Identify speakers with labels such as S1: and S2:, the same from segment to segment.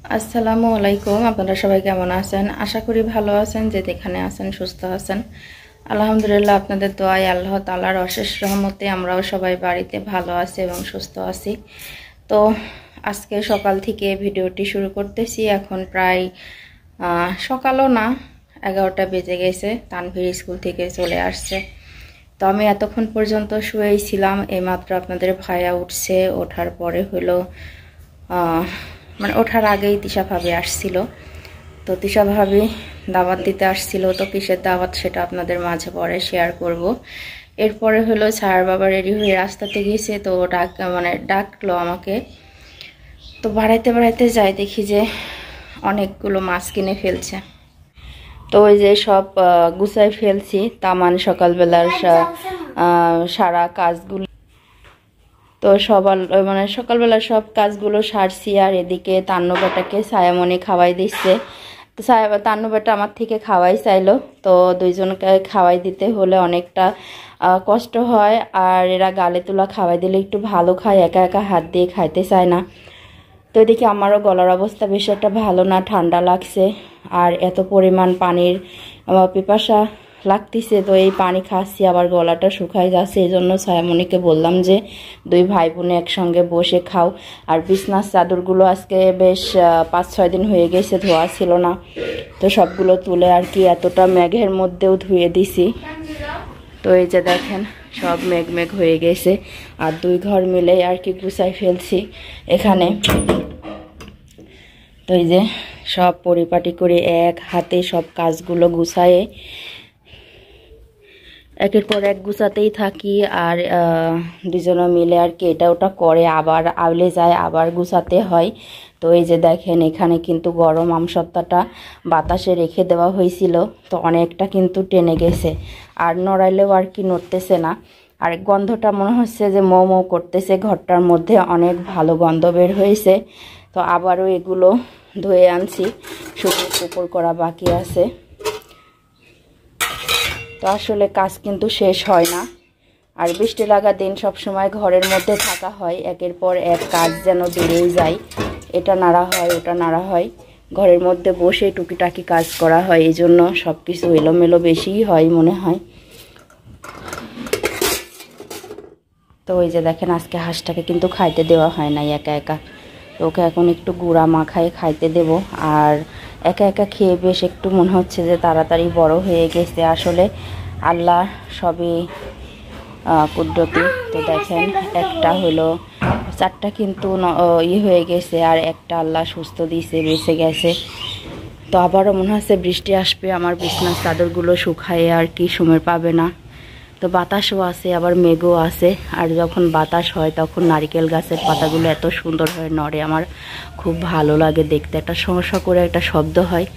S1: আসসালামু আলাইকুম। আপনারা সবাই কেমন আছেন? আশা করি ভালো আছেন, যে যেখানে আছেন সুস্থ আছেন। আলহামদুলিল্লাহ, আপনাদের দোয়ায় আল্লাহ তাআলার অশেষ রহমতে আমরাও সবাই বাড়িতে ভালো আছি এবং সুস্থ আছি। তো আজকে সকাল থেকে ভিডিওটি শুরু করতেছি। এখন প্রায় সকালও না, 11টা বেজে গেছে। তানভীর স্কুল থেকে চলে আসছে। তো আমি এতক্ষণ পর্যন্ত শুয়েই ছিলাম। এইমাত্র আপনাদের ভাইয়া উঠছে। ওঠার পরে হলো মানে ওঠার আগেই তিশা ভাবি আসছিল। তো তিশা ভাবি দাওয়াত দিতে আসছিল। তো কিসের দাওয়াত সেটা আপনাদের মাঝে পরে শেয়ার করব। এরপরে হলো ছায়ার বাবা রেডি হয়ে রাস্তাতে গিয়েছে। তো ডাকলো আমাকে। তো বাড়াইতে বাড়াইতে যাই, দেখি যে অনেকগুলো মাছ কিনে ফেলছে। তো ওই যে সব গুছাই ফেলছি। তামান সকালবেলার সারা কাজগুলো, তো সকালবেলা সব কাজগুলো সারছি। আর এদিকে তান্নু বেটাকে ছায়ামণি খাওয়াই দিচ্ছে। তো তান্নু বেটা আমার থেকে খাওয়াই চাইলো। তো দুইজনকে খাওয়াই দিতে হলে অনেকটা কষ্ট হয়। আর এরা গালে তুলা খাওয়াই দিলে একটু ভালো খায়, একা একা হাত দিয়ে খাইতে চায় না। তো এদিকে আমারও গলার অবস্থা বেশ একটা ভালো না, ঠান্ডা লাগছে। আর এত পরিমাণ পানির পিপাসা লাগতেছে। তো এই পানি খাচ্ছি, আবার গলাটা শুকায় যাচ্ছে। এই জন্য ছায়ামণিকে বললাম যে দুই ভাই বোনে একসঙ্গে বসে খাও। আর বিছনার চাদরগুলো আজকে বেশ 5-6 দিন হয়ে গেছে, ধোয়া ছিল না। তো সবগুলো তুলে আর কি এতটা মেঘের মধ্যেও ধুয়ে দিছি। তো এই যে দেখেন সব মেঘ মেঘ হয়ে গেছে। আর দুই ঘর মিলে আর কি গুছাই ফেলছি এখানে। তো এই যে সব পরিপাটি করে এক হাতে সব কাজগুলো গুছায়ে একের পর এক গুছাতেই থাকি। আর দুজনে মিলে আর কি এটা ওটা করে, আবার আউলে যায়, আবার গুছাতে হয়। তো এই যে দেখেন এখানে কিন্তু গরম আমসত্ত্বটা বাতাসে রেখে দেওয়া হয়েছিল। তো অনেকটা কিন্তু টেনে গেছে, আর নড়াইলেও আর কি নড়তেছে না। আর গন্ধটা মনে হচ্ছে যে মৌ মৌ করতেছে। ঘরটার মধ্যে অনেক ভালো গন্ধ বের হয়েছে। তো আবারও এগুলো ধুয়ে আনছি, শুধু উপর করা বাকি আছে। তো আসলে কাজ কিন্তু শেষ হয় না। আর বৃষ্টি লাগা দিন সবসময় ঘরের মধ্যে থাকা হয়, একের পর এক কাজ যেন বেড়েই যায়। এটা নাড়া হয়, ওটা নাড়া হয়, ঘরের মধ্যে বসে টুকিটাকি কাজ করা হয়। এই জন্য সব কিছু এলোমেলো বেশিই হয় মনে হয়। তো ওই যে দেখেন আজকে হাঁসটাকে কিন্তু খাইতে দেওয়া হয় নাই একা একা। তো ওকে এখন একটু গুঁড়া মাখায় খাইতে দেব। আর একা একা খেয়ে বেশ একটু মনে হচ্ছে যে তাড়াতাড়ি বড় হয়ে গেছে। আসলে আল্লাহ সবই কুদরতি। তো দেখেন একটা হলো, 4টা কিন্তু হয়ে গেছে, আর একটা আল্লাহ সুস্থ দিয়েছে, বেঁচে গেছে। তো আবারও মনে হচ্ছে বৃষ্টি আসবে, আমার বিছনার চাদরগুলো শুকায়ে আর কি সময় পাবে না। তো বাতাসও আছে, আবার মেঘও আছে। আর যখন বাতাস হয় তখন নারিকেল গাছের পাতাগুলো এত সুন্দর হয়ে নড়ে, আমার খুব ভালো লাগে দেখতে। একটা সমস্যা করে একটা শব্দ হয়।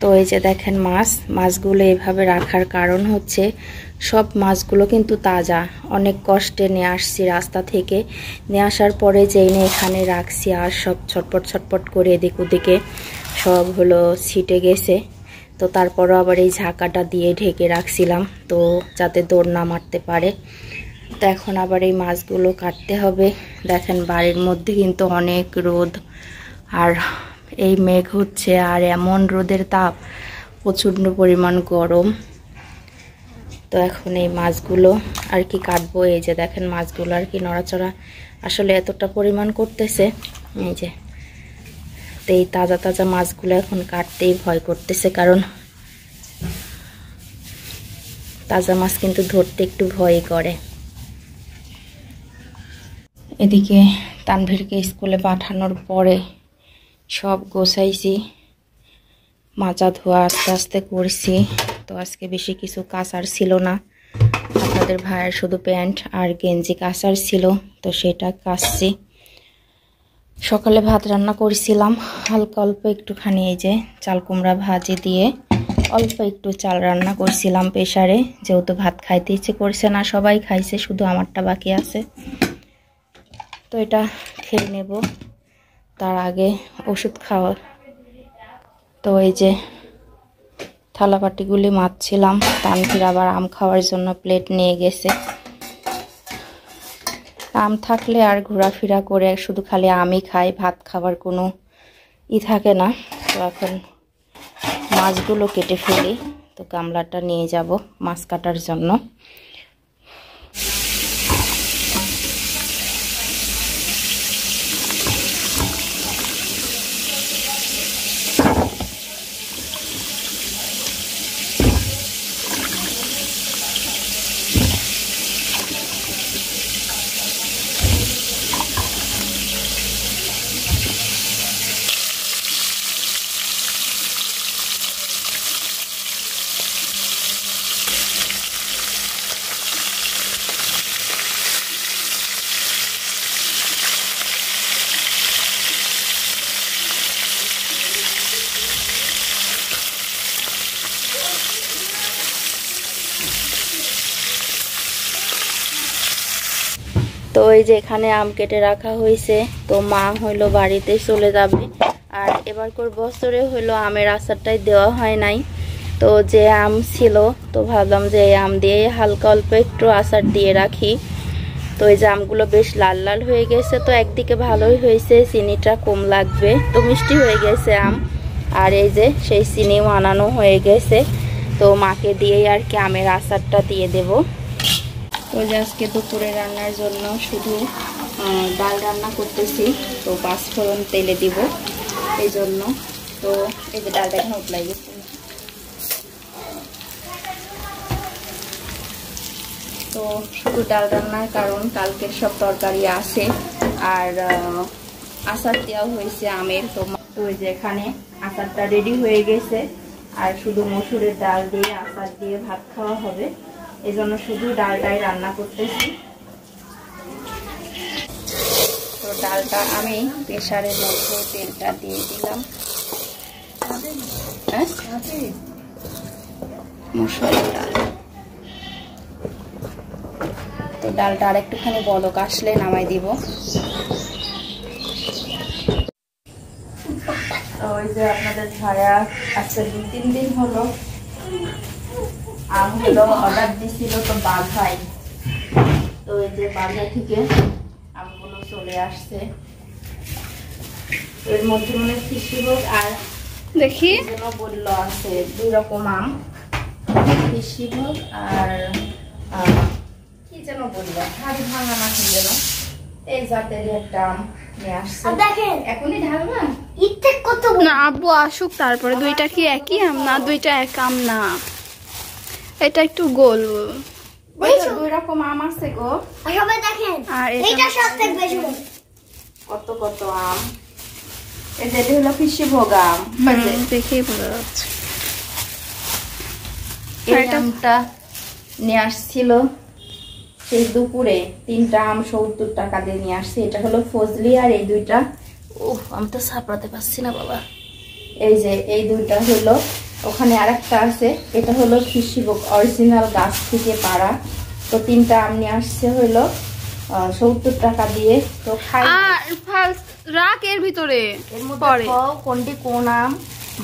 S1: তো এই যে দেখেন মাছগুলো এইভাবে রাখার কারণ হচ্ছে সব মাছগুলো কিন্তু তাজা। অনেক কষ্টে নিয়ে আসছি রাস্তা থেকে। নিয়ে আসার পরে যেই নিয়ে এখানে রাখছি, আর সব ছটপট ছটপট করে এদিক ওদিকে সব হলো ছিটে গেছে। তো তারপরও আবার এই ঝাঁকাটা দিয়ে ঢেকে রাখছিলাম, তো যাতে দৌড় না মারতে পারে। তো এখন আবার এই মাছগুলো কাটতে হবে। দেখেন বাড়ির মধ্যে কিন্তু অনেক রোদ, আর এই মেঘ হচ্ছে, আর এমন রোদের তাপ, প্রচণ্ড পরিমাণ গরম। তো এখন এই মাছগুলো আর কি কাটবো। এই যে দেখেন মাছগুলো আর কি নড়াচড়া আসলে এতটা পরিমাণ করতেছে। এই যে তো এই তাজা তাজা মাছগুলো এখন কাটতেই ভয় করতেছে, কারণ তাজা মাছ কিন্তু ধরতে একটু ভয়ই করে। এদিকে তানভীরকে স্কুলে পাঠানোর পরে সব গোছাইছি, মাজা ধোয়া আস্তে আস্তে করছি। তো আজকে বেশি কিছু কাচার ছিল না। আপনাদের ভাইয়ের শুধু প্যান্ট আর গেঞ্জি কাচার ছিল, তো সেটা কাচছি। সকালে ভাত রান্না করেছিলাম হালকা অল্প একটুখানি, এই যে চাল কুমড়া ভাজি দিয়ে অল্প একটু চাল রান্না করছিলাম প্রেসারে, যেহেতু ভাত খাইতে ইচ্ছে করছে না। সবাই খাইছে, শুধু আমারটা বাকি আছে। তো এটা খেয়ে নেব, তার আগে ওষুধ খাওয়া। তো এই যে থালাবাটিগুলি মাজছিলাম। তানভীর আবার আম খাওয়ার জন্য প্লেট নিয়ে গেছে। আম থাকলে আর ঘোরাফেরা করে শুধু খালি আমই খাই, ভাত খাওয়ার কোনো থাকে না। তো এখন মাছগুলো কেটে ফেলি। তো গামলাটা নিয়ে যাব মাছ কাটার জন্য। তো এই যে এখানে আম কেটে রাখা হয়েছে। তো মা হইলো বাড়িতে চলে যাবে। আর এবার বছরে হইলো আমের আচারটাই দেওয়া হয় নাই। তো যে আম ছিল, তো ভাবলাম যে এই আম দিয়ে হালকা অল্প একটু আচার দিয়ে রাখি। তো এই যে আমগুলো বেশ লাল লাল হয়ে গেছে। তো একদিকে ভালোই হয়েছে, চিনিটা কম লাগবে। তো মিষ্টি হয়ে গেছে আম। আর এই যে সেই চিনিও আনানো হয়ে গেছে। তো মাকে দিয়েই আর কি আমের আচারটা দিয়ে দেব। তো যে আজকে দুপুরে রান্নার জন্য শুধু ডাল রান্না করতেছি। তো 5 ফোড়ন তেলে দিব এই জন্য। তো এই যে ডালটা এখানে উতলাই গেছে। তো শুধু ডাল রান্নার কারণ কালকের সব তরকারি আছে। আর আচার দেওয়া হয়েছে আমের। তো ওই যে এখানে আচারটা রেডি হয়ে গেছে। আর শুধু মসুরের ডাল দিয়ে আচার দিয়ে ভাত খাওয়া হবে। এই জন্য শুধু ডালটাই রান্না করতেছি। তো ডালটা আমি প্রেসারের মধ্যে তেলটা দিয়ে দিলাম। মসুরের ডাল। তো ডালটা আর একটুখানি বলক আসলে নামাই দিব। তো ওই যে আপনাদের ভাইয়া আজকে 2-3 দিন হলো আমগুলো অর্ডার দিছিল। তো বাঘাই, তো এই যে বাঘা থেকে আমগুলো চলে আসছে। এর মধ্যে মানে কৃষিভোগ আর দেখি যেন বলল আছে 2 রকম আম, কৃষিভোগ আর কি যেন বলল হাড়ি ভাঙা না কি যেন এই জাতের একটা আম নিয়ে আসছে। দেখেন এখনই ঢালবা ইচ্ছে কত না। আব্বু আসুক তারপরে। দুইটা কি একই আম না? দুইটা এক আম না, এটা একটু গোল। 2 রকম আম আছে গো। সবাই দেখেন আর এটা সবথেকে বেশি কত কত আম। এই যে এটা হলো কৃষিভোগ আম। দেখেই বোঝা যাচ্ছে। এই আমটা নিয়ে আসছিল সেই দুপুরে। 3টা আম 70 টাকা দিয়ে নিয়ে আসছে। এটা হলো ফজলি আর এই 2টা আমি তো ছাপড়াতে পারছি না বাবা। এই যে এই 2টা হলো, ওখানে আরেকটা আছে। এটা হলো কৃষিভোগ অরিজিনাল গাছ থেকে পাড়া। তো 3টা আম নিয়ে আসছে হলো 70 টাকা দিয়ে। তো খাই রাখ এর ভিতরে, এর মধ্যে কোনটি কোন আম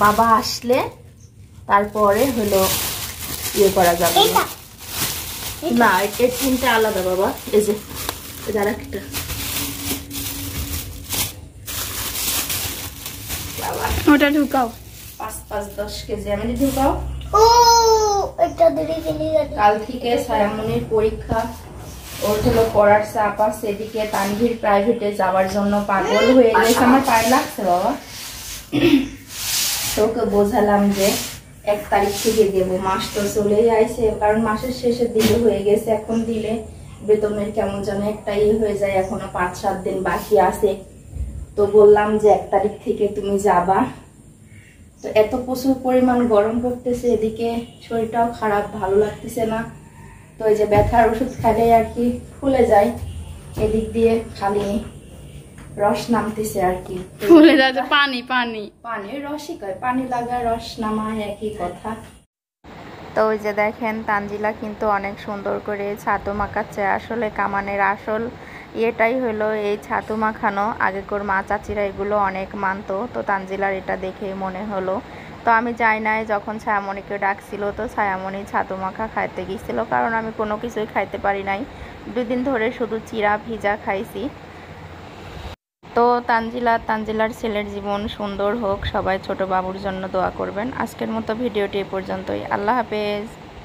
S1: বাবা আসলে তারপরে হলো ইয়ে করা যাবে না। এর 3টা আলাদা বাবা। এই যে এটা আরেকটা বাবা। ওটা ঢুকাও 5-10 কেজি আমি ঢুকাও। ও এটা দেরি কাল থেকে সায়ামনির পরীক্ষা। ওর হলো পড়ার চাপ আছে। এদিকে তানভীর প্রাইভেটে যাওয়ার জন্য পাগল হয়ে গেছে। আমার পায়ে লাগছে বাবা। তোকে বোঝালাম যে 1 তারিখ থেকে দেবো। মাস তো চলেই আইছে, কারণ মাসের শেষের দিকে হয়ে গেছে। এখন দিলে বেতনের কেমন যেন একটা হয়ে যায়। এখনো 5-7 দিন বাকি আছে। তো বললাম যে 1 তারিখ থেকে তুমি যাবা। তো এত প্রচুর পরিমাণ গরম পড়তেছে, এদিকে শরীরটাও খারাপ, ভালো লাগতেছে না। তো এই যে ব্যথার ওষুধ খাইলে আর কি ফুলে যায়। এদিক দিয়ে খালি রস নামতেছে আর কি, ফুলে যাচ্ছে। পানি পানি পানির রসই কয়, পানি লাগায় রস নামায় একই কথা। তো ওই যে দেখেন তানজিলা কিন্তু অনেক সুন্দর করে ছাতু মাখাচ্ছে। আসলে কামানের আসল এটাই হলো এই ছাতু মাখানো। আগেকার মা চাচিরা এগুলো অনেক মানতো। তো তানজিলার এটা দেখেই মনে হলো। তো আমি যাই নাই, যখন ছায়ামণিকে ডাকছিল তো ছায়ামণি ছাতু মাখা খাইতে গিয়েছিল। কারণ আমি কোনো কিছুই খাইতে পারি নাই। 2 দিন ধরে শুধু চিরা ভিজা খাইছি। তো তানজিলার ছেলের জীবন সুন্দর হোক, সবাই ছোট বাবুর জন্য দোয়া করবেন। আজকের মতো ভিডিওটি এ পর্যন্তই। আল্লাহ হাফেজ।